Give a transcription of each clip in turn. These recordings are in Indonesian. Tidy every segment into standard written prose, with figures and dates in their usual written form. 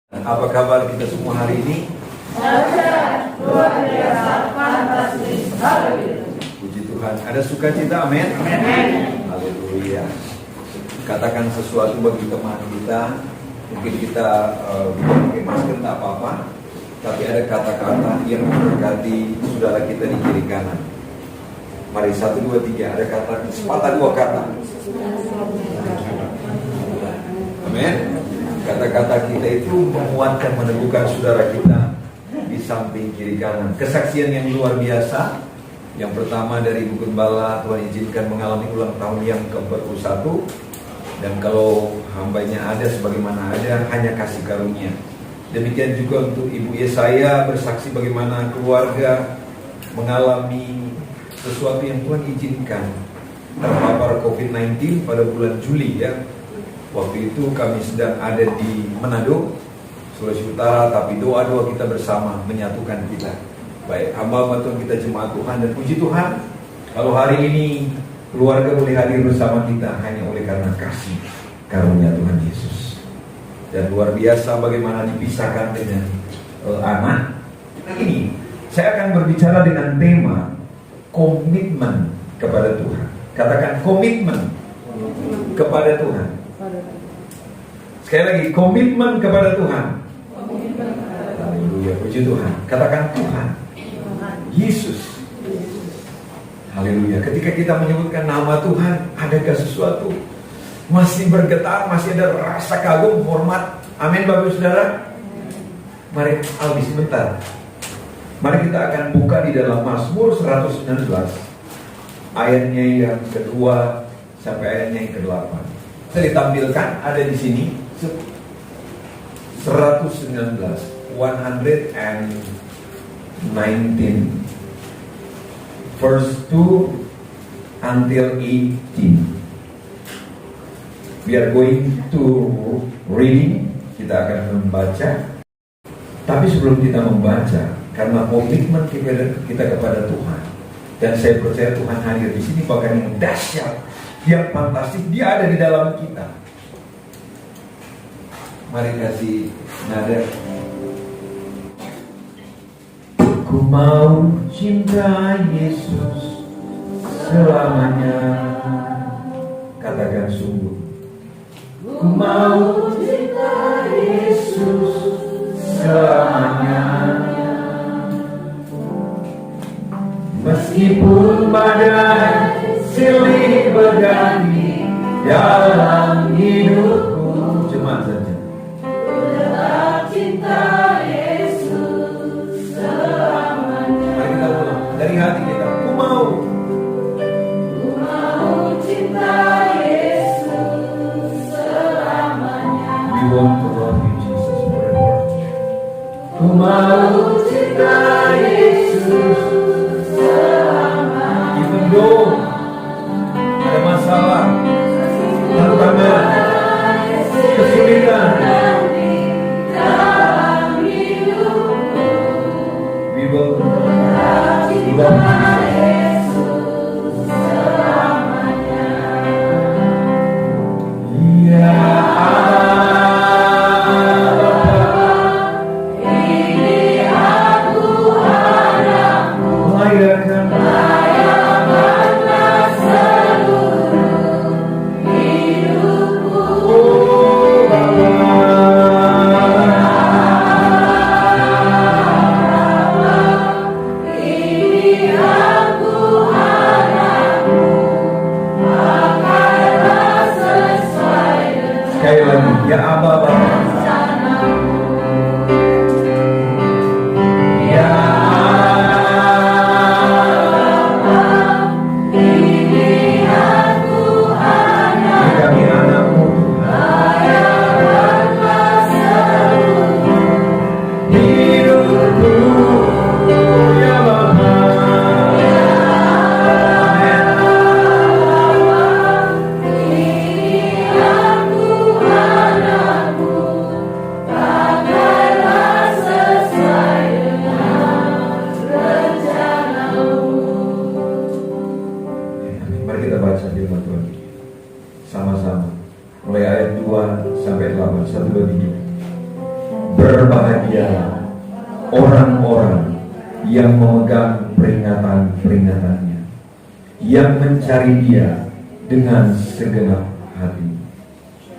Apa kabar kita semua hari ini? Luar biasa, fantastis, haleluya. Puji Tuhan. Ada sukacita, amin? Amin. Haleluya. Katakan sesuatu bagi teman kita. Mungkin kita pakai masker tak apa-apa, tapi ada kata-kata yang memberkati saudara kita di kiri kanan. Mari 1, 2, 3. Ada kata sepatah 2 kata. Amin. Kata-kata kita itu menguatkan, meneguhkan saudara kita di samping kiri kanan. Kesaksian yang luar biasa. Yang pertama dari Ibu Gembala, Tuhan izinkan mengalami ulang tahun yang ke-41. Dan kalau hambanya ada sebagaimana ada, hanya kasih karunia. Demikian juga untuk Ibu Yesaya bersaksi bagaimana keluarga mengalami sesuatu yang Tuhan izinkan. Terpapar COVID-19 pada bulan Juli ya. Waktu itu kami sedang ada di Manado, Sulawesi Utara, tapi doa-doa kita bersama menyatukan kita. Baik, hamba Tuhan kita jemaat Tuhan, dan puji Tuhan, kalau hari ini keluarga boleh hadir bersama kita hanya oleh karena kasih karunia Tuhan Yesus. Dan luar biasa bagaimana dipisahkan dengan anak. Nah ini, saya akan berbicara dengan tema komitmen kepada Tuhan. Katakan komitmen kepada Tuhan. Sekali lagi, komitmen kepada Tuhan. Haleluya, puji Tuhan. Katakan Tuhan Yesus. Haleluya. Ketika kita menyebutkan nama Tuhan, adakah sesuatu masih bergetar, masih ada rasa kagum, hormat? Amin Bapak Saudara. Mari Albi sebentar. Mari kita akan buka di dalam Mazmur 119 ayatnya yang kedua sampai ayatnya yang ke-8. Saya ditampilkan ada di sini 119 verse 2 until 18. We are going to reading. Kita akan membaca. Tapi sebelum kita membaca, karena komitmen kita kepada Tuhan, dan saya percaya Tuhan hadir di sini, bahkan yang dahsyat, yang fantastik, dia ada di dalam kita. Mari kasih nada. Ku mau cinta Yesus selamanya. Katakan sungguh. Ku mau cinta Yesus selamanya. Meskipun badai silih berganti dalam hidupku. Cuma saja. Tetap cinta Yesus selamanya. Mari kita ulang dari hati kita. Ku mau cinta Yesus selamanya. We want to love you Jesus forever. Ku Mau cinta Yesus selamanya. even though ada masalah, tantangan, kesulitan, Dalam hidupku we will cinta love you. Yesus selamanya. Ya Ini aku harapku Berbahagia orang-orang yang memegang peringatan-peringatannya, yang mencari Dia dengan segenap hati,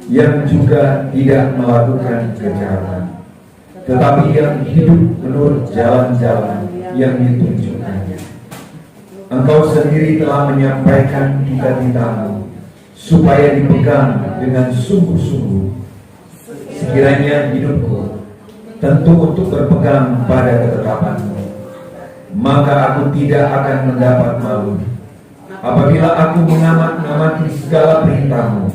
yang juga tidak melakukan kejahatan, tetapi yang hidup menurut jalan-jalan yang ditunjukkannya. Engkau sendiri telah menyampaikan cita-citamu supaya dipegang dengan sungguh-sungguh. Sekiranya hidupku tentu untuk berpegang pada ketetapanmu, maka aku tidak akan mendapat malu. Apabila aku mengamati segala perintahmu,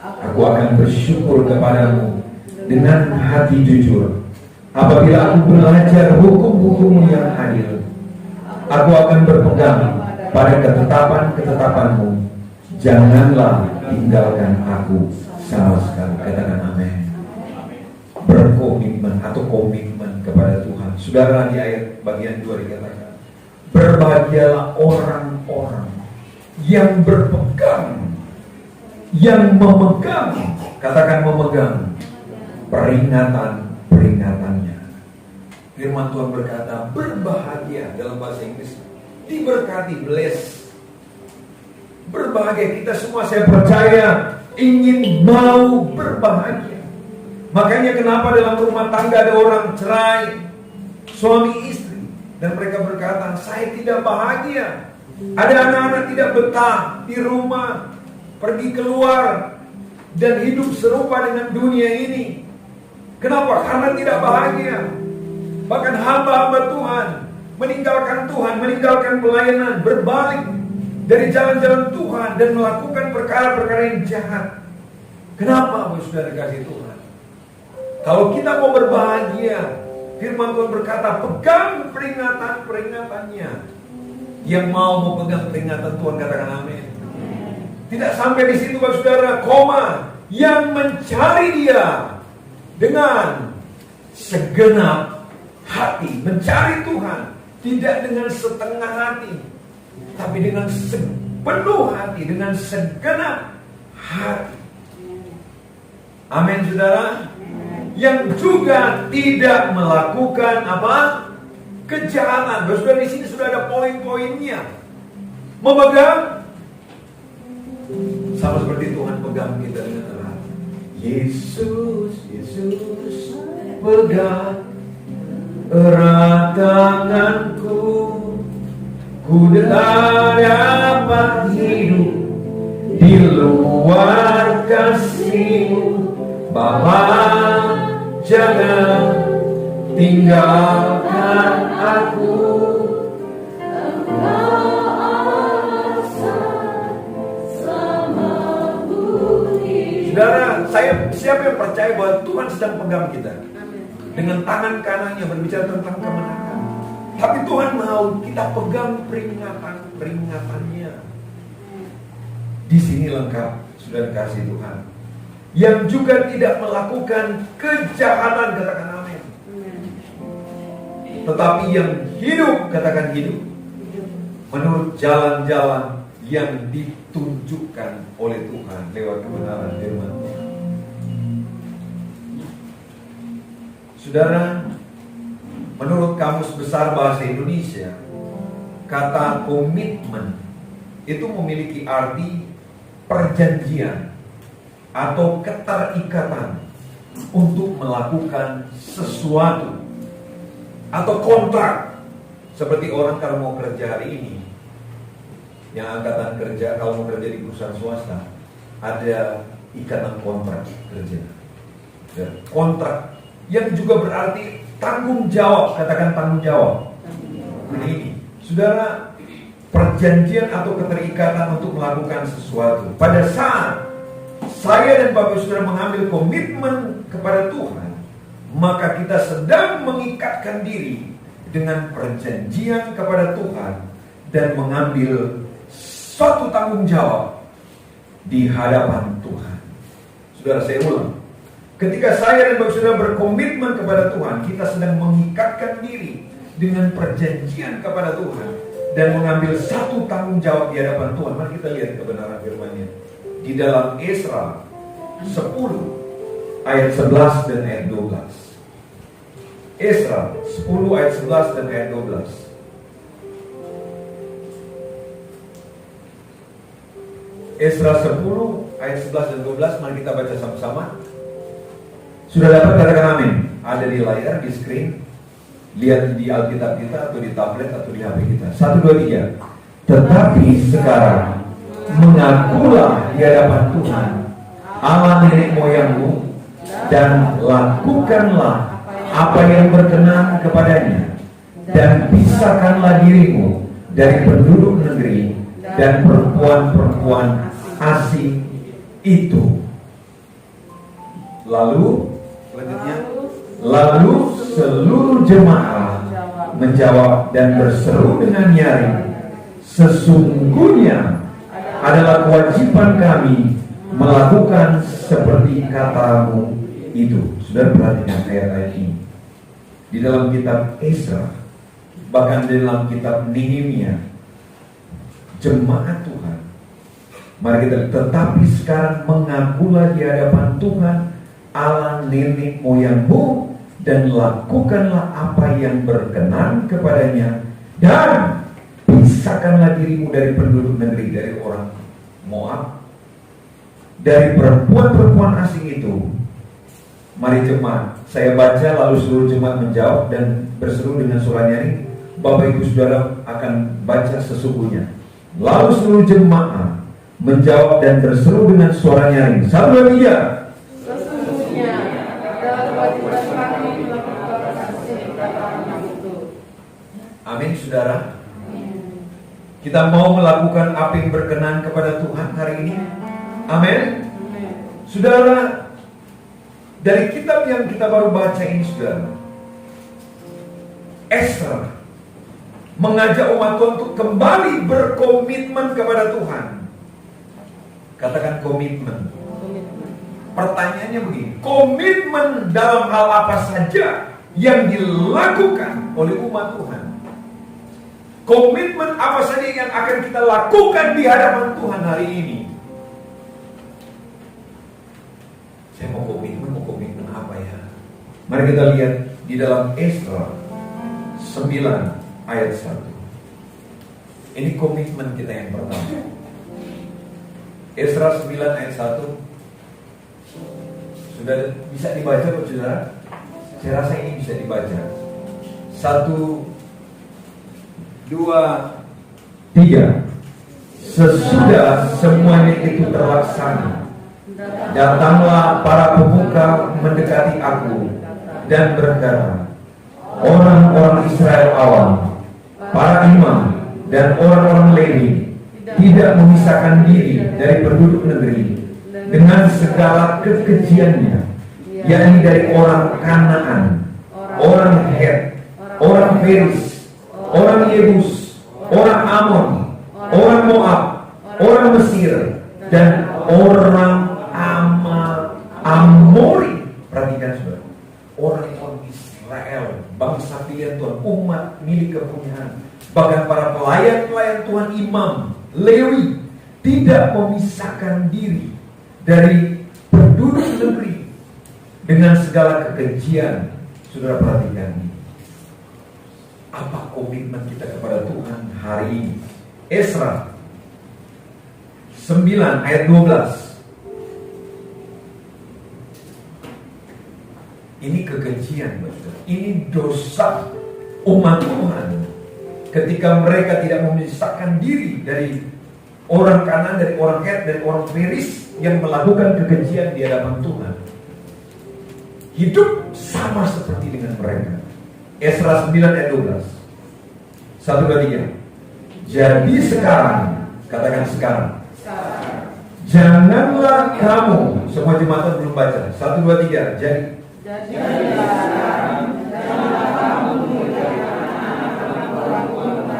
aku akan bersyukur kepadamu dengan hati jujur. Apabila aku belajar hukum-hukummu yang adil, aku akan berpegang pada ketetapan-ketetapanmu. Janganlah tinggalkan aku sama sekali. Katakan amin. Berkomitmen atau komitmen kepada Tuhan. Saudara, di ayat bagian 2 dikatakan, berbahagialah orang-orang yang berpegang, yang memegang, katakan memegang, peringatan-peringatannya. Firman Tuhan berkata, berbahagia dalam bahasa Inggris, diberkati, bless. Berbahagia, kita semua saya percaya ingin mau berbahagia. Makanya kenapa dalam rumah tangga ada orang cerai, suami istri, dan mereka berkata, saya tidak bahagia. Ada anak-anak tidak betah di rumah, pergi keluar dan hidup serupa dengan dunia ini. Kenapa? Karena tidak bahagia. Bahkan hamba-hamba Tuhan meninggalkan Tuhan, meninggalkan pelayanan, berbalik dari jalan-jalan Tuhan dan melakukan perkara-perkara yang jahat. Kenapa, saudara kasih Tuhan? Kalau kita mau berbahagia, firman Tuhan berkata, pegang peringatan-peringatannya. Yang mau pegang peringatan Tuhan, katakan amin. Tidak sampai di situ, saudara, koma. Yang mencari Dia dengan segenap hati. Mencari Tuhan tidak dengan setengah hati, tapi dengan sepenuh hati, dengan segenap hati. Amin, saudara. Yang juga tidak melakukan apa? Kejahatan. Saudara, di sini sudah ada poin-poinnya. Memegang, sama seperti Tuhan pegang kita dengan erat. Yesus, pegang erat tanganku, ku dapat hidup di luar kasih-Mu. Bapa, jangan tinggalkan aku. Saudara, siapa yang percaya bahwa Tuhan sedang pegang kita dengan tangan kanannya berbicara tentang kemenangan. Tapi Tuhan mau kita pegang peringatan-peringatannya. Di sini lengkap, sudah kasih Tuhan. Yang juga tidak melakukan kejahatan, katakan amin. Tetapi yang hidup, katakan hidup, menurut jalan-jalan yang ditunjukkan oleh Tuhan lewat kebenaran firman Tuhan. Saudara, menurut Kamus Besar Bahasa Indonesia, kata komitmen itu memiliki arti perjanjian atau keterikatan untuk melakukan sesuatu atau kontrak. Seperti orang kalau mau kerja hari ini, yang angkatan kerja kalau mau kerja di perusahaan swasta, ada ikatan kontrak kerja. Kontrak yang juga berarti tanggung jawab, katakan tanggung jawab. Ini, saudara, perjanjian atau keterikatan untuk melakukan sesuatu. Pada saat saya dan Bapak Saudara mengambil komitmen kepada Tuhan, maka kita sedang mengikatkan diri dengan perjanjian kepada Tuhan dan mengambil suatu tanggung jawab di hadapan Tuhan. Saudara, saya ulang. Ketika saya dan Bapak Saudara berkomitmen kepada Tuhan, kita sedang mengikatkan diri dengan perjanjian kepada Tuhan dan mengambil satu tanggung jawab di hadapan Tuhan. Mari kita lihat kebenaran firman-Nya di dalam Esra 10 ayat 11 dan ayat 12. Esra 10 ayat 11 dan ayat 12. Esra 10 ayat 11 dan 12, mari kita baca sama-sama. Sudah dapat, katakan amin. Ada di layar, di screen. Lihat di Alkitab kita atau di tablet atau di HP kita. 1, 2, 3. Tetapi sekarang mengakulah di hadapan Tuhan Allah nenek moyangmu, dan lakukanlah apa yang berkenan kepadanya, dan pisahkanlah dirimu dari penduduk negeri dan perempuan-perempuan asing itu. Lalu selanjutnya, lalu seluruh jemaah menjawab dan berseru dengan nyaring, sesungguhnya adalah kewajiban kami melakukan seperti katamu itu. Sudah perhatikan ayat-ayat ini di dalam kitab Esra, bahkan di dalam kitab Nehemia. Jemaat Tuhan, mari kita, tetapi sekarang mengakulah di hadapan Tuhan Allah nenek moyangmu, dan lakukanlah apa yang berkenan kepadanya, dan pisahkanlah dirimu dari penduduk negeri, dari orang Moab, dari perempuan-perempuan asing itu. Mari jemaat, saya baca lalu seluruh jemaat menjawab dan berseru dengan suara nyaring. Bapak Ibu Saudara akan baca sesungguhnya. Lalu seluruh jemaah menjawab dan berseru dengan suara nyaring. 1, 2, 3. Sesungguhnya adalah kewajiban kami melakukan seperti katamu itu. Amin, saudara. Kita mau melakukan apa yang berkenan kepada Tuhan hari ini. Amin. Saudara, dari kitab yang kita baru baca ini, saudara, Esra mengajak umat Tuhan untuk kembali berkomitmen kepada Tuhan. Katakan komitmen. Pertanyaannya begini, komitmen dalam hal apa saja yang dilakukan oleh umat Tuhan? Komitmen apa saja yang akan kita lakukan di hadapan Tuhan hari ini? Saya mau komitmen apa ya? Mari kita lihat di dalam Esra 9 ayat 1. Ini komitmen kita yang pertama. Esra 9 ayat 1. Sudah bisa dibaca, Pak Saudara? Saya rasa ini bisa dibaca. 1, 2, 3. Sesudah semuanya itu terlaksana, datanglah para pemuka mendekati aku dan berkata, orang-orang Israel awam, para imam dan orang-orang Lewi tidak memisahkan diri dari penduduk negeri dengan segala kekejiannya, yakni dari orang Kanaan, orang Het, orang Feris, orang Yebus, orang Amon, orang Moab, orang Mesir, dan orang Amori. Perhatikan saudara, orang-orang Israel, bangsa pilihan Tuhan, umat milik kepunyaan, bahkan para pelayan-pelayan Tuhan, imam, Lewi, tidak memisahkan diri dari penduduk negeri dengan segala kekejian. Saudara perhatikan ini. Apa komitmen kita kepada Tuhan hari ini? Esra 9 ayat 12. Ini kekejian, saudara. Ini dosa umat Tuhan ketika mereka tidak memisahkan diri dari orang Kanaan, dari orang Het, dari orang Feris yang melakukan kekejian di hadapan Tuhan. Hidup sama seperti dengan mereka. Esra 9 ayat 12. 1, 2, 3. Jadi sekarang, katakan sekarang, janganlah kamu, semua jemaat belum baca. 1, 2, 3. Jadi sekarang janganlah kamu mengerjakan anak perempuan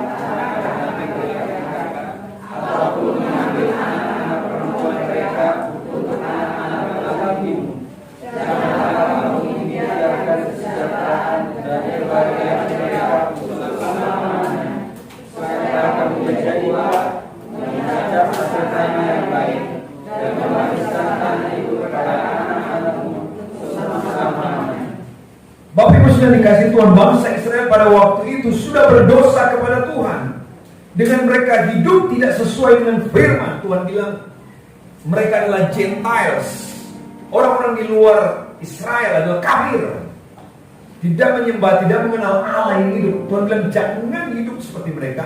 ataupun mengambil anak perempuan mereka untuk anak-anak laki-lakimu. Janganlah kamu membiarkan kesejahteraan dan kebahagiaan mereka untuk selama-lamanya, supaya kamu menjadi kuat, menjaga masa depan yang baik, dan mewariskan tanah itu kepada anak-anakmu selama-lamanya. Bapak Ibu yang dikasih Tuhan, bangsa Israel pada waktu itu sudah berdosa kepada Tuhan. Dengan mereka hidup tidak sesuai dengan firman. Tuhan bilang mereka adalah Gentiles, orang-orang di luar Israel adalah kafir, tidak menyembah, tidak mengenal Allah yang hidup. Tuhan bilang jangan hidup seperti mereka,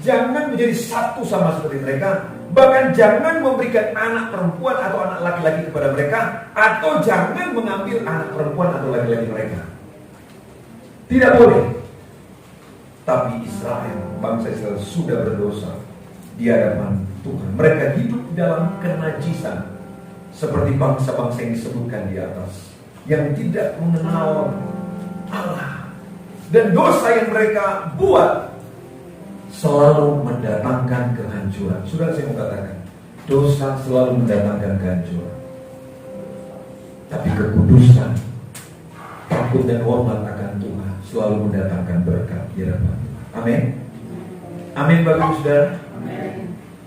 jangan menjadi satu sama seperti mereka, bahkan jangan memberikan anak perempuan atau anak laki-laki kepada mereka, atau jangan mengambil anak perempuan atau laki-laki mereka. Tidak boleh. Tapi Israel, bangsa Israel sudah berdosa di hadapan Tuhan. Mereka hidup dalam kenajisan seperti bangsa-bangsa yang disebutkan di atas, yang tidak mengenal Allah. Dan dosa yang mereka buat selalu mendatangkan kehancuran. Sudah saya mau katakan, dosa selalu mendatangkan kehancuran. Tapi kekudusan, takut dan hormat akan Tuhan selalu mendatangkan berkat di hadapan Tuhan. Amin. Amin Bapak Saudara.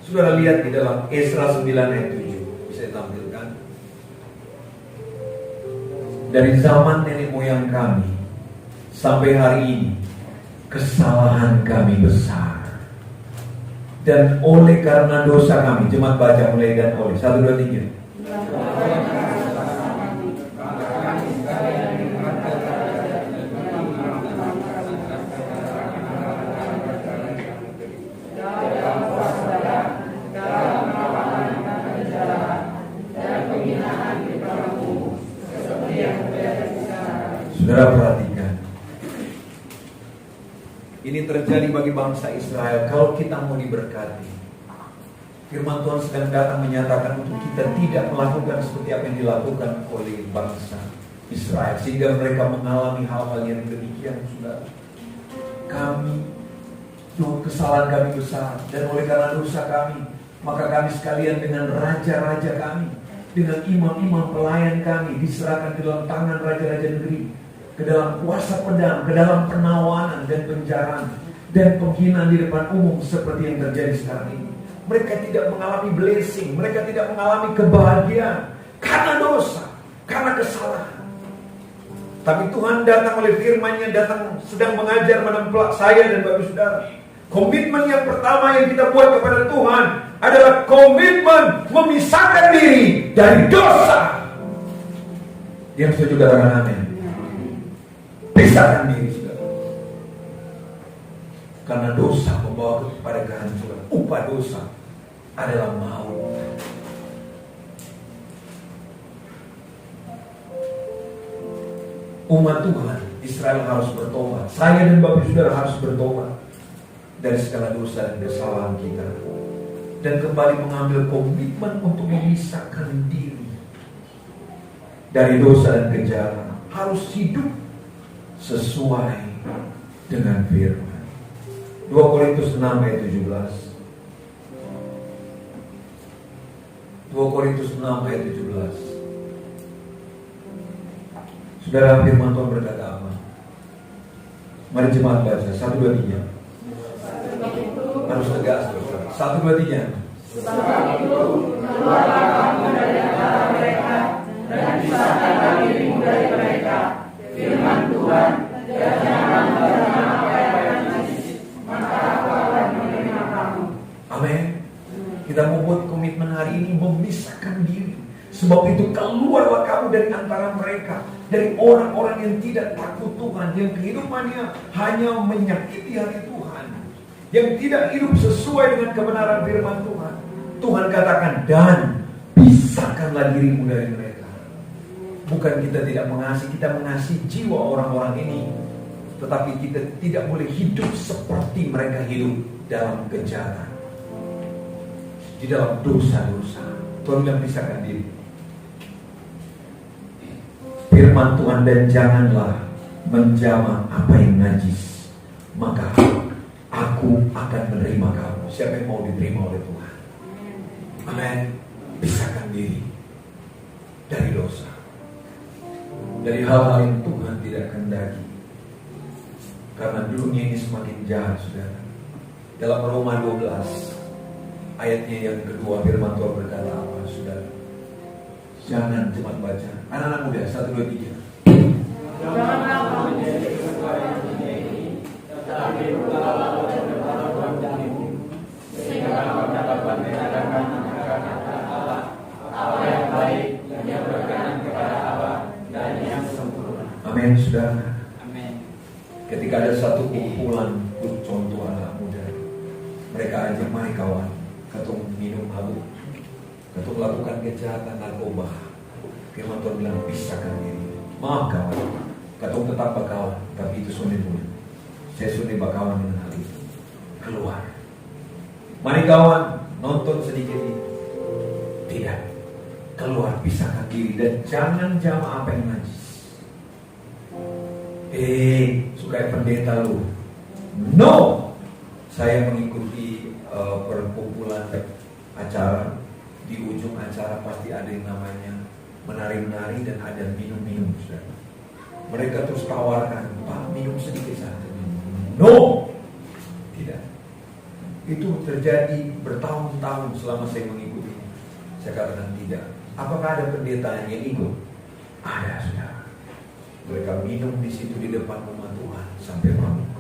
Saudara lihat di dalam Esra 9 ayat 7. Bisa ditampilkan. Dari zaman nenek moyang kami sampai hari ini, kesalahan kami besar. Dan oleh karena dosa kami, jemaat baca mulai dan oleh 1, 2, 3. Saudara perhatikan, ini terjadi bagi bangsa Israel. Kalau kita mau diberkati, firman Tuhan sedang datang menyatakan untuk kita tidak melakukan seperti apa yang dilakukan oleh bangsa Israel, sehingga mereka mengalami hal-hal yang demikian. Saudara, kesalahan kami besar, dan oleh karena dosa kami, maka kami sekalian dengan raja-raja kami, dengan imam-imam pelayan kami diserahkan ke dalam tangan raja-raja negeri, ke dalam kuasa pedang, ke dalam penawanan dan penjaraan dan penghinaan di depan umum seperti yang terjadi sekarang ini. Mereka tidak mengalami blessing, mereka tidak mengalami kebahagiaan karena dosa, karena kesalahan. Tapi Tuhan datang oleh firman-Nya, datang sedang mengajar menemplak saya dan Bapak Saudara. Komitmen yang pertama yang kita buat kepada Tuhan adalah komitmen memisahkan diri dari dosa. Yang setuju katakan amin. Pisahkan diri, saudara. Karena dosa membawa kepada kehancuran. Upah dosa adalah maut. Umat Tuhan, Israel harus bertobat. Saya dan Bapak Saudara harus bertobat dari segala dosa dan kesalahan kita, dan kembali mengambil komitmen untuk memisahkan diri dari dosa dan kejahatan. Harus hidup sesuai dengan firman. 2 Korintus 6 ayat 17. 2 Korintus 6 ayat 17. Saudara, firman Tuhan berkata apa? Mari jemaat baca 1, 2, 3. Harus tegas. 1, 2, 3. Sebab itu keluarlah kamu dari antara mereka dan pisahkanlah dirimu dari mereka. Firman Tuhan, dan jangan menerima apa yang najis, maka aku akan menerima kamu. Amin. Kita mau buat komitmen hari ini memisahkan diri. Sebab itu keluarlah kamu dari antara mereka, dari orang-orang yang tidak takut Tuhan, yang kehidupannya hanya menyakiti hati Tuhan, yang tidak hidup sesuai dengan kebenaran firman Tuhan. Tuhan katakan, dan pisahkanlah dirimu dari mereka. Bukan kita tidak mengasihi, kita mengasihi jiwa orang-orang ini, tetapi kita tidak boleh hidup seperti mereka hidup dalam kejahatan, di dalam dosa-dosa. Tuhan bilang pisahkan diri. Firman Tuhan, dan janganlah menjamah apa yang najis, maka aku akan menerima kamu. Siapa yang mau diterima oleh Tuhan? Amin. Pisahkan diri dari dosa, dari hal-hal yang Tuhan tidak kehendaki. Karena dunia ini semakin jahat, saudara. Dalam Roma 12 ayatnya yang kedua, firman Tuhan berkata apa, saudara? Jangan cuma baca. Anak-anak muda, 1, 2, 3. Janganlah kamu Amin, saudara. Amin. Ketika ada satu kumpulan, contoh anak muda, mereka ajak, mari kawan, katong minum mabuk, katong lakukan kejahatan narkoba. Firman Tuhan bilang, pisahkan diri. Maaf kawan, katong tetap berkawan, tapi itu sunnah dulu. Saya sunnah berkawan dengan hal itu. Keluar. Mari kawan, nonton sedikit ini. Tidak. Keluar, pisahkan diri, dan jangan jamaah apa yang najis. Suka pendeta lu. No. Saya mengikuti perkumpulan acara. Di ujung acara pasti ada yang namanya menari-nari dan ada minum-minum. Mereka terus tawarkan, Pak, minum sedikit saja. No. Tidak. Itu terjadi bertahun-tahun selama saya mengikuti. Saya katakan tidak. Apakah ada pendeta yang ikut? Ada, saudara. Mereka minum di situ di depan rumah Tuhan sampai mabuk.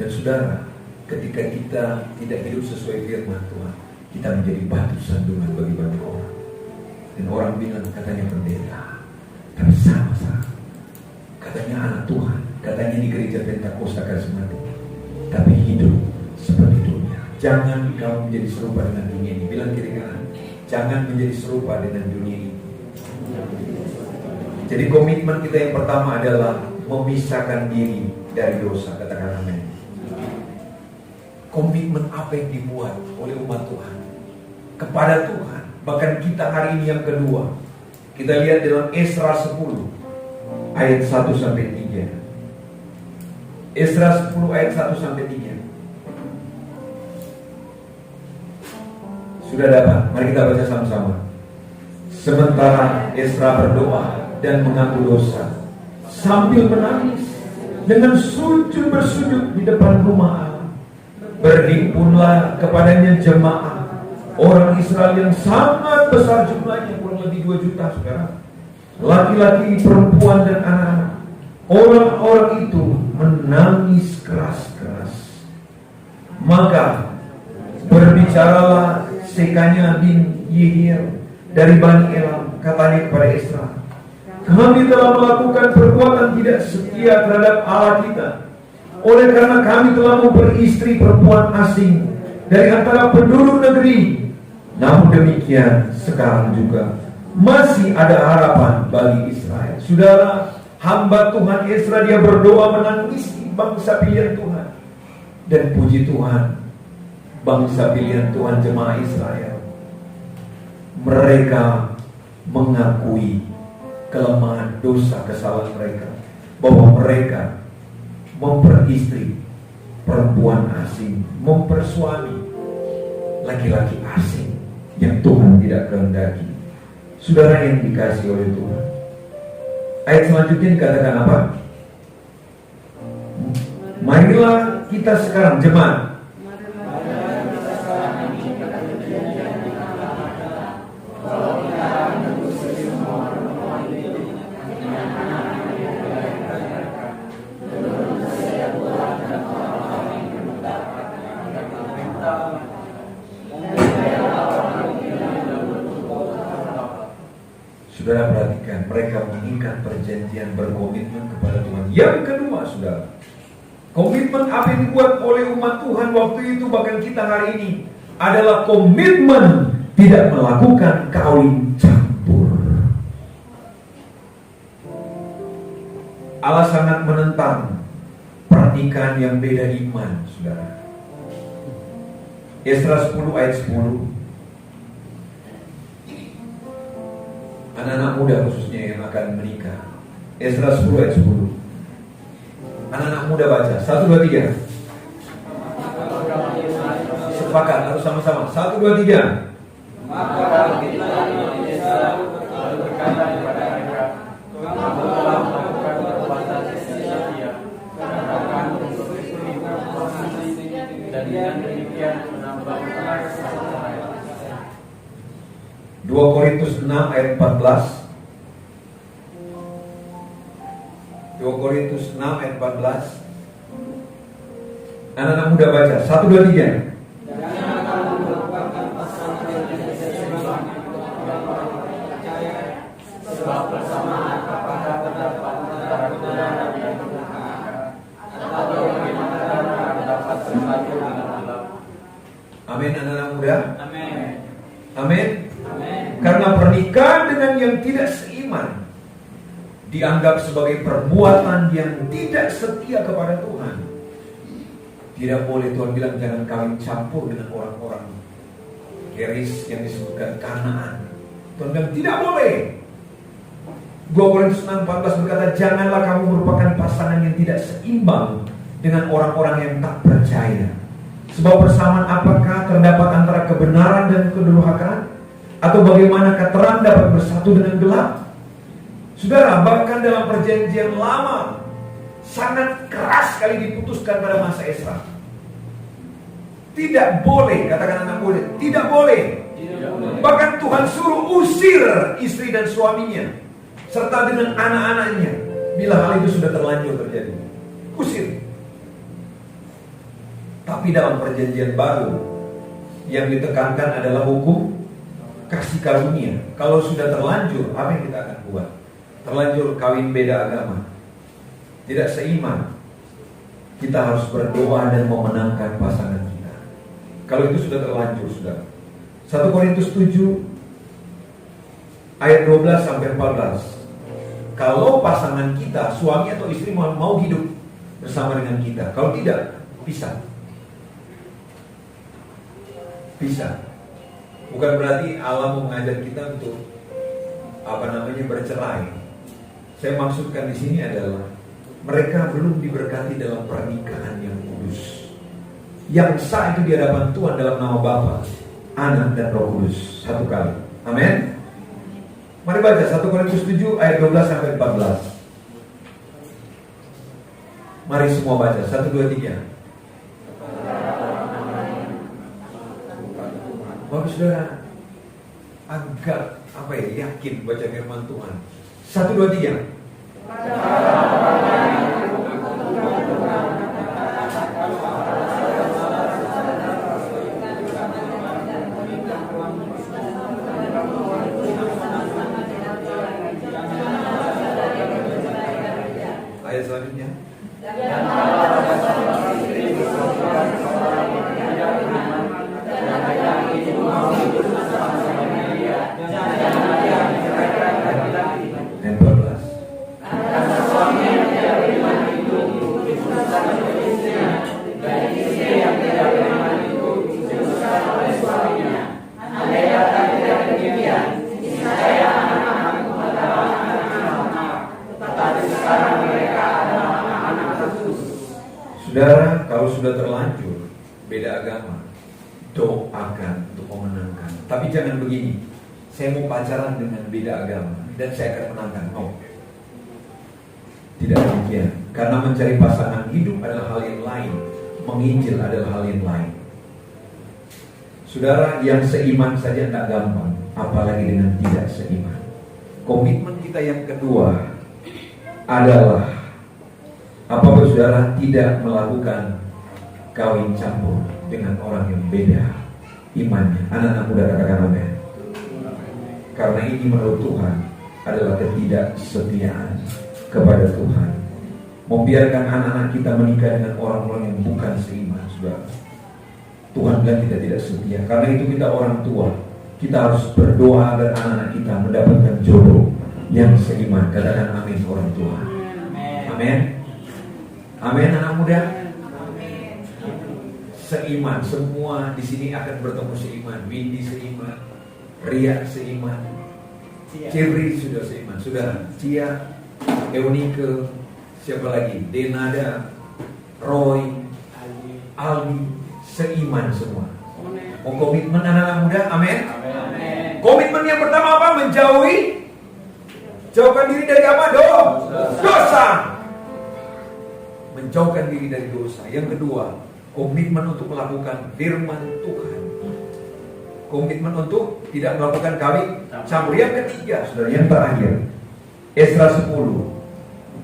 Dan saudara, ketika kita tidak hidup sesuai firman Tuhan, kita menjadi batu sandungan bagi banyak orang. Dan orang bilang katanya pendeta, tapi sama-sama. Katanya anak Tuhan, katanya di gereja Pentakosta Karismatik, tapi hidup seperti dunia. Jangan kamu menjadi serupa dengan dunia ini. Bilang kiri kanan, jangan menjadi serupa dengan dunia ini. Jadi komitmen kita yang pertama adalah memisahkan diri dari dosa. Katakan amin. Komitmen apa yang dibuat oleh umat Tuhan kepada Tuhan. Bahkan kita hari ini yang kedua, kita lihat dalam Esra 10 ayat 1 sampai 3. Esra 10 ayat 1 sampai 3. Sudah dapat? Mari kita baca sama-sama. Sementara Esra berdoa dan mengaku dosa sambil menangis dengan sujud bersujud di depan rumah Allah, berhimpunlah kepadanya jemaah orang Israel yang sangat besar jumlahnya, kurang lebih 2 juta, saudara. Laki-laki, perempuan dan anak-anak. Orang-orang itu menangis keras-keras. Maka berbicaralah Sekanya bin Yehiel dari Bani Elam, katanya kepada Esra, kami telah melakukan perbuatan tidak setia terhadap Allah kita. Oleh karena kami telah memperistri perempuan asing dari antara penduduk negeri. Namun demikian sekarang juga masih ada harapan bagi Israel. Saudara, hamba Tuhan Esra, dia berdoa menangis bangsa pilihan Tuhan. Dan puji Tuhan, bangsa pilihan Tuhan jemaah Israel, mereka mengakui kelemahan dosa kesalahan mereka, bahwa mereka memperistri perempuan asing, mempersuami laki-laki asing yang Tuhan tidak kehendaki. Saudara yang dikasihi oleh Tuhan, ayat selanjutnya dikatakan apa? Marilah kita sekarang jemaat Saudara perhatikan, mereka mengikat perjanjian, berkomitmen kepada Tuhan. Yang kedua, saudara, komitmen apa yang dibuat oleh umat Tuhan waktu itu, bahkan kita hari ini, adalah komitmen tidak melakukan kawin campur. Allah sangat menentang pernikahan yang beda iman, saudara. Esra 10 ayat 10. Anak-anak muda khususnya yang akan menikah. Esra 10 ayat 10. Anak-anak muda baca 1, 2, 3. Sepakat, harus sama-sama 1, 2, 3. Maka kita Indonesia lalu berkata kepada mereka, kamu telah melakukan perbuatan sia-sia, katakan untuk istri perempuan asing, dan dengan demikian menambah perasaan. 2 Korintus 6 ayat 14. 2 Korintus 6 ayat 14. Anak-anak muda baca 1, 2, 3. Jangan kamu melupakan pasal sebab persamaan apakah terdapat antara kebenaran Amin anak-anak muda. Amin. Amin. Amin. Karena pernikahan dengan yang tidak seiman dianggap sebagai perbuatan yang tidak setia kepada Tuhan. Tidak boleh, Tuhan bilang jangan kawin campur dengan orang-orang keris yang disebutkan Kanaan. Tuhan bilang tidak boleh. 2 Korintus 6:14 berkata, janganlah kamu merupakan pasangan yang tidak seimbang dengan orang-orang yang tak percaya. Sebab persamaan apakah terdapat antara kebenaran dan kedurhakaan? Atau bagaimanakah terang dapat bersatu dengan gelap? Saudara, bahkan dalam perjanjian lama sangat keras sekali diputuskan pada masa Esra. Tidak boleh, katakan anak muda, tidak boleh. Bahkan Tuhan suruh usir istri dan suaminya serta dengan anak-anaknya bila hal itu sudah terlanjur terjadi. Usir. Tapi dalam perjanjian baru yang ditekankan adalah hukum kasih karunia. Kalau sudah terlanjur, apa yang kita akan buat? Terlanjur kawin beda agama, tidak seiman, kita harus berdoa dan memenangkan pasangan kita. Kalau itu sudah terlanjur, saudara. 1 Korintus 7 ayat 12 sampai 14. Kalau pasangan kita, suami atau istri mau hidup bersama dengan kita, kalau tidak, pisah. Pisah. Bukan berarti Allah mau mengajar kita untuk bercerai. Saya maksudkan di sini adalah mereka belum diberkati dalam pernikahan yang kudus, yang sah itu di hadapan Tuhan dalam nama Bapa, Anak dan Roh Kudus satu kali. Amin. Mari baca 1 Korintus 7 ayat 12 sampai 14. Mari semua baca 1, 2, 3. Bapak saudara agak yakin baca firman Tuhan. 1, 2, 3. Ayat selanjutnya. Saudara, kalau sudah terlanjur beda agama, doakan untuk memenangkan. Tapi jangan begini, saya mau pacaran dengan beda agama dan saya akan menangkan. No, tidak demikian. Karena mencari pasangan hidup adalah hal yang lain, menginjil adalah hal yang lain. Saudara, yang seiman saja tidak gampang, apalagi dengan tidak seiman. Komitmen kita yang kedua adalah apabila saudara tidak melakukan kawin campur dengan orang yang beda imannya. Anak-anak muda katakan amin. Karena ini menurut Tuhan adalah ketidaksetiaan kepada Tuhan. Membiarkan anak-anak kita menikah dengan orang-orang yang bukan seiman, saudara. Tuhan bilang kita tidak setia. Karena itu kita orang tua, kita harus berdoa agar anak-anak kita mendapatkan jodoh yang seiman. Katakan amin orang tua. Amin. Amin anak muda. Amin. Seiman, semua di sini akan bertemu seiman. Windy seiman, Ria seiman, Cibri sudah seiman, sudah Cia, Eunike, siapa lagi? Denada, Roy, Aldi, seiman semua. Mau komitmen anak-anak muda, amin. Komitmen yang pertama apa? Jauhkan diri dari apa? Dosa. Menjauhkan diri dari dosa. Yang kedua, komitmen untuk melakukan firman Tuhan. Komitmen untuk tidak melakukan kawin campur. Yang ketiga, saudara, yang terakhir, Esra 10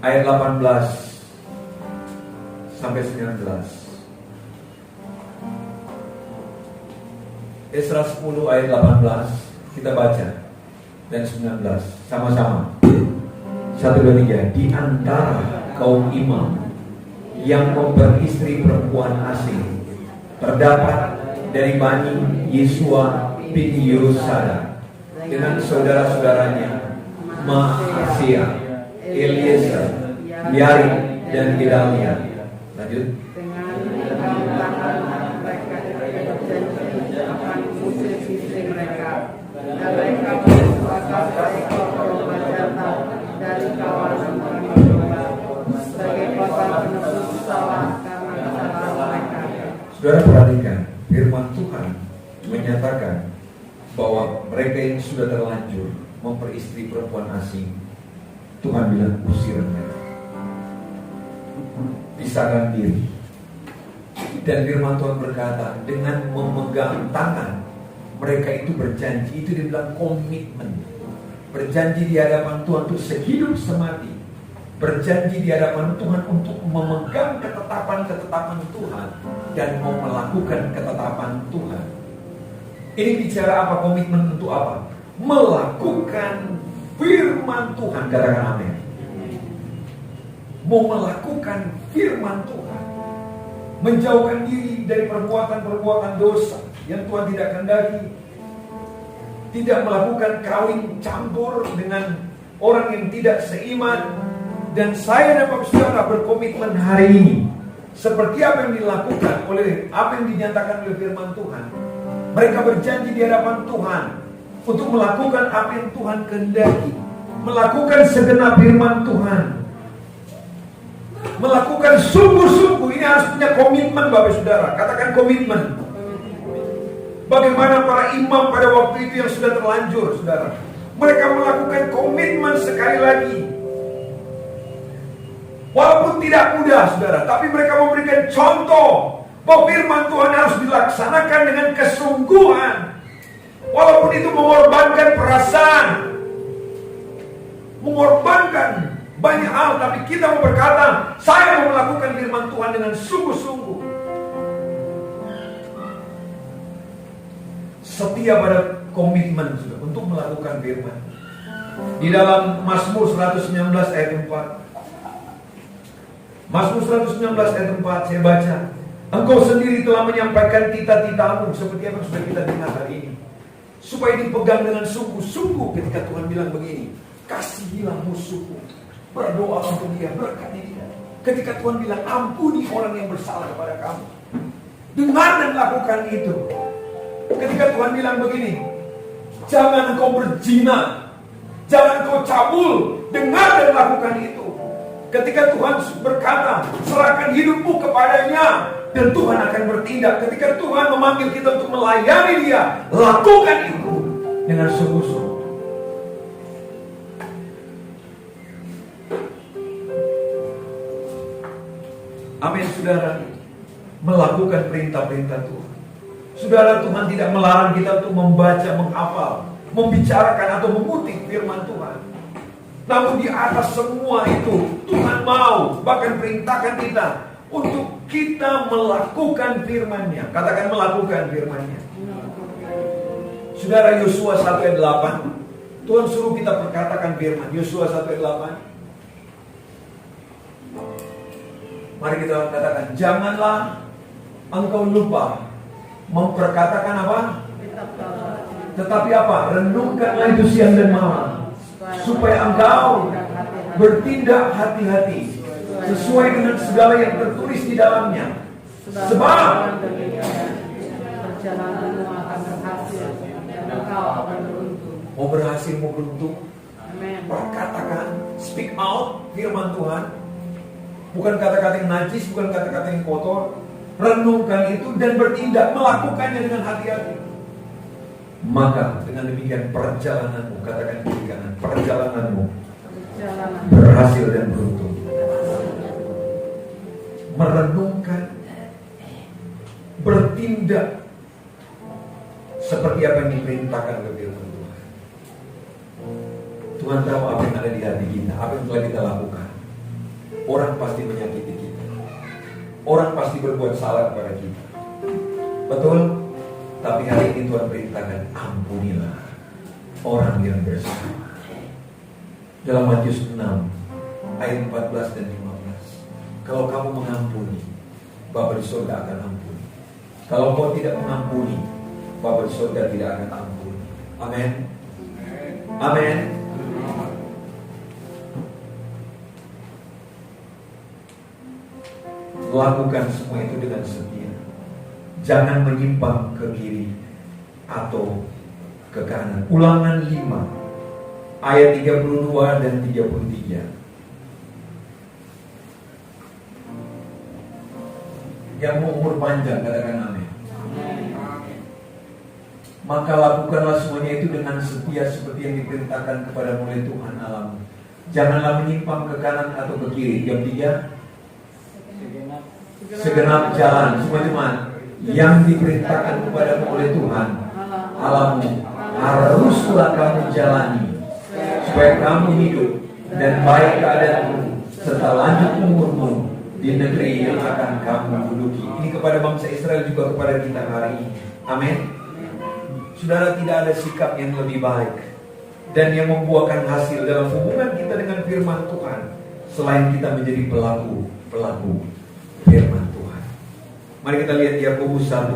ayat 18 sampai 19. Esra 10 ayat 18 kita baca dan 19 sama-sama. 1, 2, 3. Di antara kaum imam yang memperistri perempuan asing terdapat dari Bani Yesua bin Yosada dengan saudara-saudaranya Maasia, Eliezer, Yarim, dan Gedalia. Lanjut. Dengan tangan mereka berjanji akan mengusir istri mereka, dan mereka bersepakat seekor domba jantan dari kawanan orang domba sebagai korban penebus salah karena kesalahan mereka. Saudara perhatikan, firman Tuhan menyatakan bahwa mereka yang sudah terlanjur memperistri perempuan asing, Tuhan bilang usir mereka, pisahkan diri. Dan firman Tuhan berkata, dengan memegang tangan mereka itu berjanji, itu dibilang komitmen, berjanji di hadapan Tuhan untuk sehidup semati, berjanji di hadapan Tuhan untuk memegang ketetapan-ketetapan Tuhan dan mau melakukan ketetapan Tuhan. Ini bicara apa? Komitmen untuk apa? Melakukan firman Tuhan. Katakan amin. Mau melakukan firman Tuhan, menjauhkan diri dari perbuatan-perbuatan dosa yang Tuhan tidak kehendaki, tidak melakukan kawin campur dengan orang yang tidak seiman. Dan saya dan Bapak Saudara berkomitmen hari ini, seperti apa yang dilakukan oleh apa yang dinyatakan oleh firman Tuhan. Mereka berjanji di hadapan Tuhan untuk melakukan apa yang Tuhan kehendaki, melakukan segenap firman Tuhan, melakukan sungguh-sungguh. Ini harus punya komitmen, Bapak Saudara. Katakan komitmen. Bagaimana para imam pada waktu itu yang sudah terlanjur, Saudara? Mereka melakukan komitmen sekali lagi. Walaupun tidak mudah, Saudara, tapi mereka memberikan contoh bahwa firman Tuhan harus dilaksanakan dengan kesungguhan. Walaupun itu mengorbankan perasaan, mengorbankan banyak hal, tapi kita mau berkata, saya mau melakukan firman Tuhan dengan sungguh-sungguh. Setia pada komitmen untuk melakukan firman. Di dalam Mazmur 119 ayat 4. Mazmur 119 ayat 4 saya baca. Engkau sendiri telah menyampaikan tita-titamu seperti apa yang sudah kita dengar hari ini, supaya dipegang dengan sungguh-sungguh. Ketika Tuhan bilang begini, kasihilah musuhku, berdoa untuk dia, berkati dia. Ketika Tuhan bilang ampuni orang yang bersalah kepada kamu, dengar dan lakukan itu. Ketika Tuhan bilang begini, jangan engkau berzina, jangan engkau cabul, dengar dan lakukan itu. Ketika Tuhan berkata, serahkan hidupmu kepadanya, dan Tuhan akan bertindak. Ketika Tuhan memanggil kita untuk melayani dia, lakukan itu dengan sungguh-sungguh. Amin, saudara. Melakukan perintah-perintah Tuhan. Saudara, Tuhan tidak melarang kita untuk membaca, menghafal, membicarakan atau mengutip firman Tuhan. Namun di atas semua itu, Tuhan mau, bahkan perintahkan kita untuk kita melakukan firman-Nya. Katakan melakukan firman-Nya. Saudara, Yosua 1 ayat 8, Tuhan suruh kita perkatakan firman. Yosua 1 ayat 8. Mari kita katakan, janganlah engkau lupa memperkatakan apa? Tetapi apa? Renungkanlah itu siang dan malam, supaya engkau bertindak hati-hati sesuai dengan segala yang tertulis di dalamnya. Sebab perjalananmu akan berhasil dan engkau akan beruntung. Mau berhasil, mau beruntung, Perkatakan, speak out firman Tuhan. Bukan kata-kata yang najis, bukan kata-kata yang kotor. Renungkan itu dan bertindak, melakukannya dengan hati-hati. Maka dengan demikian perjalananmu, katakan kiri kanan, perjalananmu berhasil dan beruntung. Merenungkan, bertindak seperti apa yang diperintahkan oleh firman Tuhan. Tuhan tahu apa yang ada di hati kita, apa yang telah kita lakukan. Orang pasti menyakiti kita, orang pasti berbuat salah kepada kita, betul? Tapi hari ini Tuhan perintahkan, ampunilah orang yang bersalah. Dalam Matius 6 ayat 14 dan 15, kalau kamu mengampuni, Bapa di surga akan ampuni. Kalau kau tidak mengampuni, Bapa di surga tidak akan ampuni. Amin. Amin. Lakukan semua itu dengan setia. Jangan menyimpang ke kiri atau ke kanan. Ulangan 5 ayat 32 dan 33. Yang mau umur panjang, katakan amin. Maka lakukanlah semuanya itu dengan setia seperti yang diperintahkan kepadamu oleh Tuhan Allahmu. Janganlah menyimpang ke kanan atau ke kiri. Yang 3, segenap jalan, semua teman, yang diperintahkan kepadamu oleh Tuhan Allahmu haruslah kamu jalani, supaya kamu hidup dan baik keadaanmu serta lanjut umurmu di negeri yang akan kamu duduki. Ini kepada bangsa Israel, juga kepada kita hari ini. Amin. Saudara, tidak ada sikap yang lebih baik dan yang membuahkan hasil dalam hubungan kita dengan firman Tuhan selain kita menjadi pelaku firman Tuhan. Mari kita lihat Yakobus 1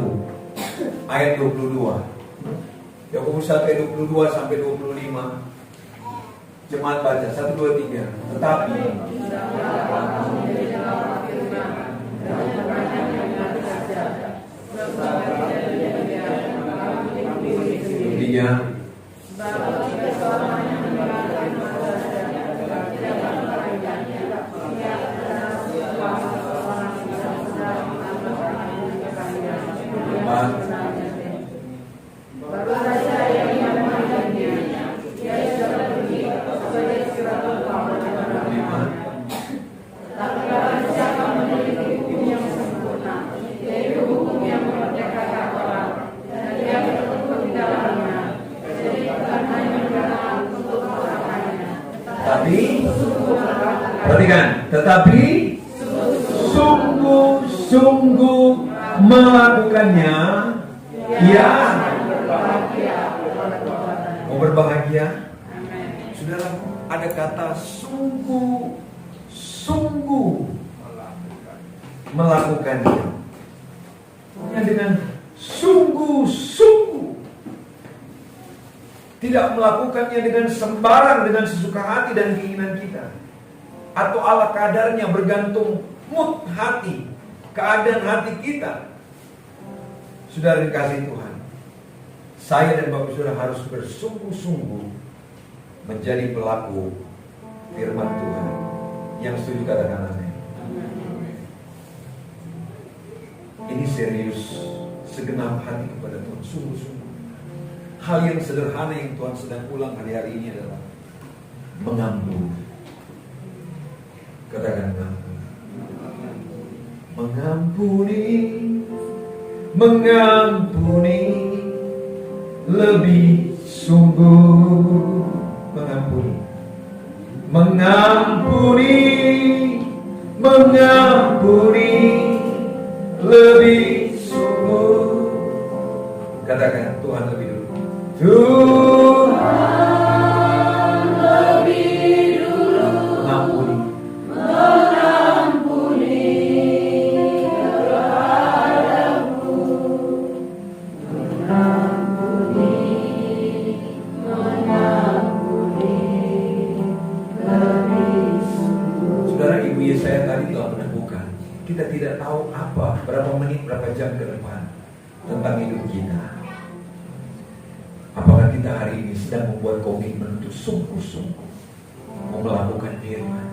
ayat 22. Yakobus 1 ayat 22 sampai 25. Jemaat baca 1, 2, 3. Tetapi dia tetapi sungguh melakukannya, ia mau berbahagia. Saudara, ada kata sungguh melakukannya. Yang dengan sungguh-sungguh, tidak melakukannya dengan sembarang, dengan sesuka hati dan keinginan kita, atau ala kadarnya, bergantung mood hati, keadaan hati kita. Saudara dikasih Tuhan, saya dan Bapak Saudara harus bersungguh-sungguh menjadi pelaku firman Tuhan. Yang setuju katakan amin. Ini serius, segenap hati kepada Tuhan, sungguh-sungguh. Hal yang sederhana yang Tuhan sedang ulang hari-hari ini adalah mengampuni. Katakan mengampuni lebih sungguh, mengampuni lebih sungguh. Katakan Tuhan lebih dulu. Tuhan lebih dulu mengampuni terhadapku, mengampuni lebih sungguh. Saudara, Ibu Yesaya tadi telah menemukan, kita tidak tahu apa, berapa menit, berapa jam ke depan tentang hidup kita. Apakah kita hari ini sedang membuat komitmen untuk sungguh-sungguh mau melakukan firman?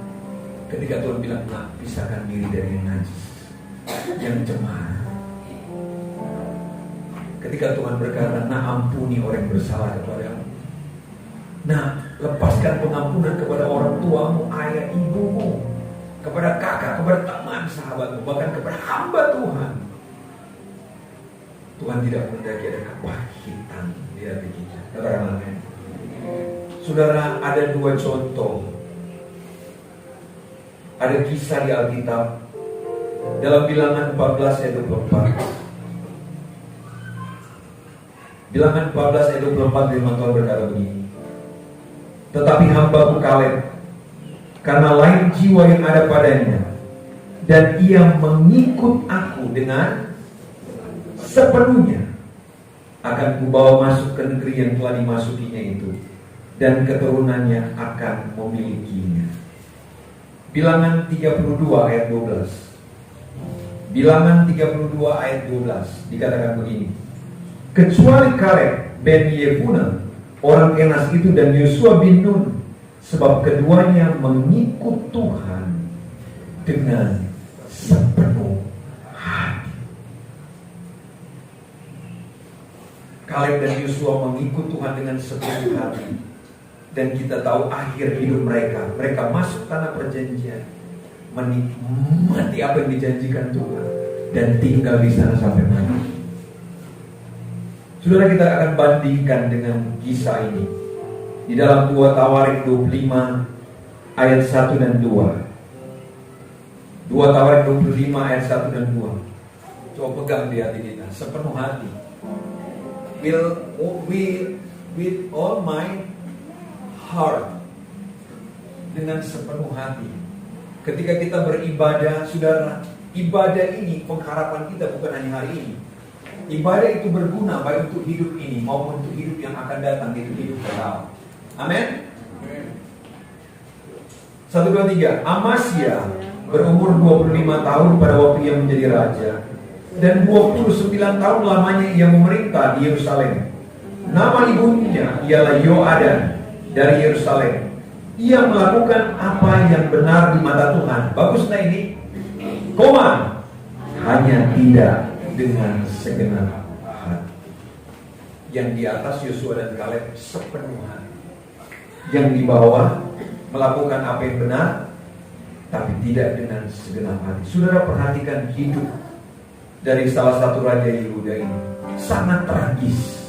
Ketika Tuhan bilang, nak, pisahkan diri dari yang najis, yang cemara. Ketika Tuhan berkata, nak, ampuni orang yang bersalah kepadamu. Nah, lepaskan pengampunan kepada orang tuamu, ayah, ibumu, kepada kakak, kepada teman, sahabatmu, bahkan kepada hamba Tuhan. Tuhan tidak menghendaki ada kepahitan di hati kita. Katakan amin. Saudara, ada dua contoh. Ada kisah di Alkitab dalam Bilangan 14 ayat 24. Bilangan 14 ayat 24, firman Tuhan berkata begini. Tetapi hamba-Ku Kaleb, karena lain jiwa yang ada padanya, dan ia mengikut Aku dengan sepenuhnya akan kubawa masuk ke negeri yang telah dimasukinya itu, dan keturunannya akan memilikinya. Bilangan 32 ayat 12. Bilangan 32 ayat 12 dikatakan begini: kecuali Kaleb ben Yefune orang Kenas itu dan Yosua bin Nun, sebab keduanya mengikut Tuhan dengan sepenuh hati. Kaleb dan Yosua mengikut Tuhan dengan sepenuh hati. Dan kita tahu akhir hidup mereka. Mereka masuk tanah perjanjian, menikmati apa yang dijanjikan Tuhan, dan tinggal di sana sampai mati. Saudara, kita akan bandingkan dengan kisah ini di dalam 2 Tawarik 25 ayat 1 dan 2. 2 Tawarik 25 ayat 1 dan 2. Coba pegang di hati kita sepenuh hati. With all my heart, dengan sepenuh hati. Ketika kita beribadah, saudara, ibadah ini pengharapan kita bukan hanya hari ini. Ibadah itu berguna baik untuk hidup ini maupun untuk hidup yang akan datang, itu hidup kekal. Amin. 1, 2, 3. Amasya berumur 25 tahun pada waktu ia menjadi raja, dan 29 tahun lamanya ia memerintah di Yerusalem. Nama ibunya ialah Yoadan dari Yerusalem. Ia melakukan apa yang benar di mata Tuhan. Bagus nah ini. Koma, hanya tidak dengan segenap hati. Yang di atas Yosua dan Kaleb sepenuh hati. Yang di bawah melakukan apa yang benar, tapi tidak dengan segenap hati. Saudara, perhatikan hidup dari salah satu raja Yehuda ini. Sangat tragis.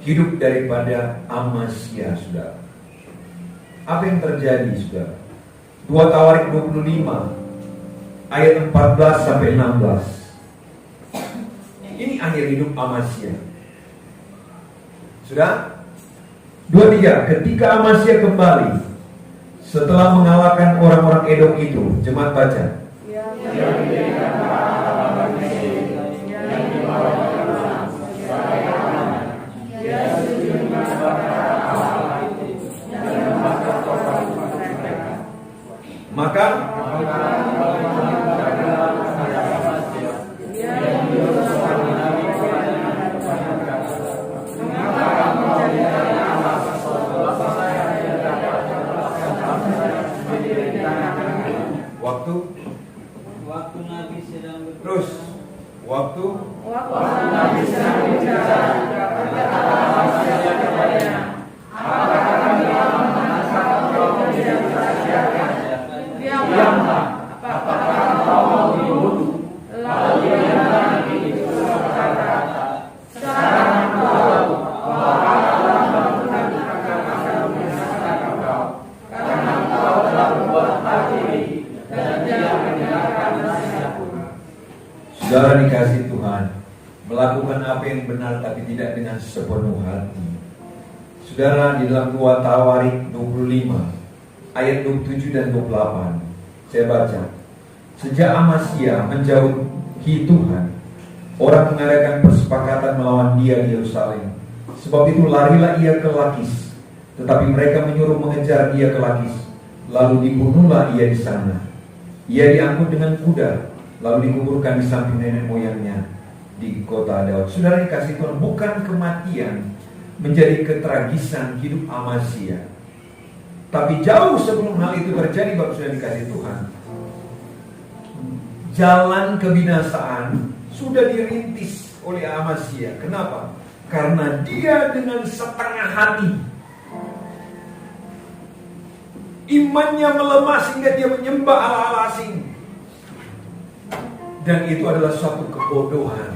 Hidup daripada Amasya, saudara. Apa yang terjadi, saudara? 2 Tawarik 25 ayat 14 sampai 16. Ini akhir hidup Amasya. Sudah? 23. Ketika Amasya kembali setelah mengalahkan orang-orang Edom itu, jemaat baca. Maka waktu Nabi sedang terus waktu Nabi sedang berbicara, berkata Amasya kepadanya, apakah kami akan menangkap engkau menjadi saksikan? Diamlah, apakah engkau mau dibunuh? Lalu yang Nabi itu berkata, sekarang engkau tahu bahwa Allah melakukan akan membinasakan engkau, karena engkau telah berbuat hati dan tidak mendengarkan nasihatku. saudara dikasih Tuhan, melakukan apa yang benar tapi tidak dengan sepenuh hati. Saudara, di dalam 2 Tawarik 25 ayat 27 dan 28, saya baca. Sejak Amasya menjauhi Tuhan, orang mengadakan persepakatan melawan dia di Yerusalem. Sebab itu larilah ia ke Lakis, tetapi mereka menyuruh mengejar dia ke Lakis. Lalu dibunuhlah ia di sana. Ia diangkut dengan kuda, lalu dikuburkan di samping nenek moyangnya di kota Daud. Saudara dikasih Tuhan, bukan kematian menjadi ketragisan hidup Amasya, tapi jauh sebelum hal itu terjadi, Bapak sudah dikasih Tuhan, jalan kebinasaan sudah dirintis oleh Amasya. Kenapa? Karena dia dengan setengah hati, imannya melemah sehingga dia menyembah ala-ala asing. Dan itu adalah suatu kebodohan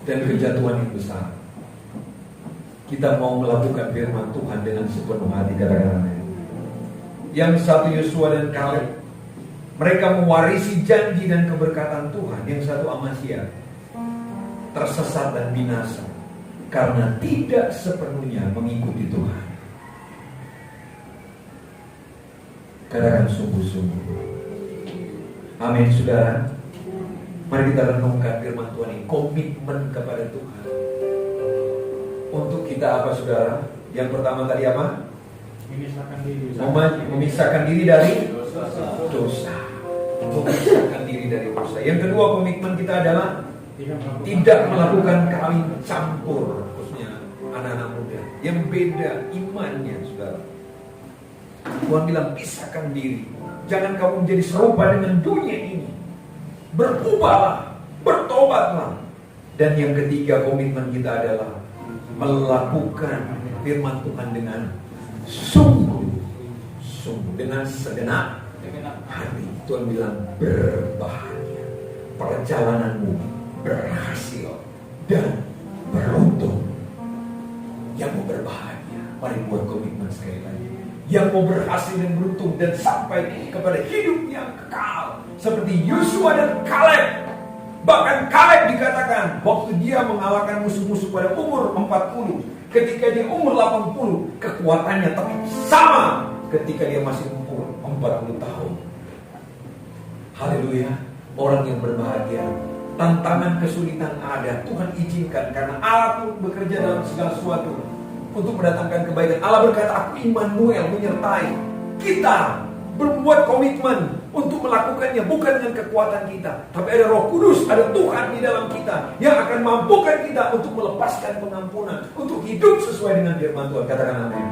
dan kejatuhan yang besar. Kita mau melakukan firman Tuhan dengan sepenuh hati, katakan amin. Yang satu Yosua dan Kaleb, mereka mewarisi janji dan keberkatan Tuhan. Yang satu Amasya tersesat dan binasa karena tidak sepenuhnya mengikuti Tuhan. Katakan sungguh-sungguh. Amin, saudara. Mari kita renungkan firman Tuhan ini. Komitmen kepada Tuhan. Untuk kita apa saudara? Yang pertama tadi apa? Memisahkan diri dari dosa. Memisahkan diri dari dosa. Yang kedua komitmen kita adalah tidak melakukan kawin campur, khususnya anak-anak muda yang beda imannya, saudara. Tuhan bilang pisahkan diri. Jangan kamu menjadi serupa dengan dunia ini. Berubahlah, bertobatlah. Dan yang ketiga komitmen kita adalah melakukan firman Tuhan dengan sungguh, dengan segenap hati. Tuhan bilang berbahagia, perjalananmu berhasil dan beruntung. Yang mau berbahagia, mari buat komitmen sekali lagi. Yang mau berhasil dan beruntung dan sampai kepada hidup yang kekal, seperti Yosua dan Kaleb. Bahkan Kaleb dikatakan waktu dia mengalahkan musuh-musuh pada umur 40, ketika dia umur 80, kekuatannya tetap sama ketika dia masih umur 40 tahun. Haleluya. Orang yang berbahagia. Tantangan kesulitan ada, Tuhan izinkan karena Allah pun bekerja dalam segala sesuatu untuk mendatangkan kebaikan. Allah berkata, aku Immanuel menyertai kita. Berbuat komitmen untuk melakukannya bukan dengan kekuatan kita, tapi ada Roh Kudus, ada Tuhan di dalam kita yang akan mampukan kita untuk melepaskan pengampunan, untuk hidup sesuai dengan firman Tuhan. Katakan amin.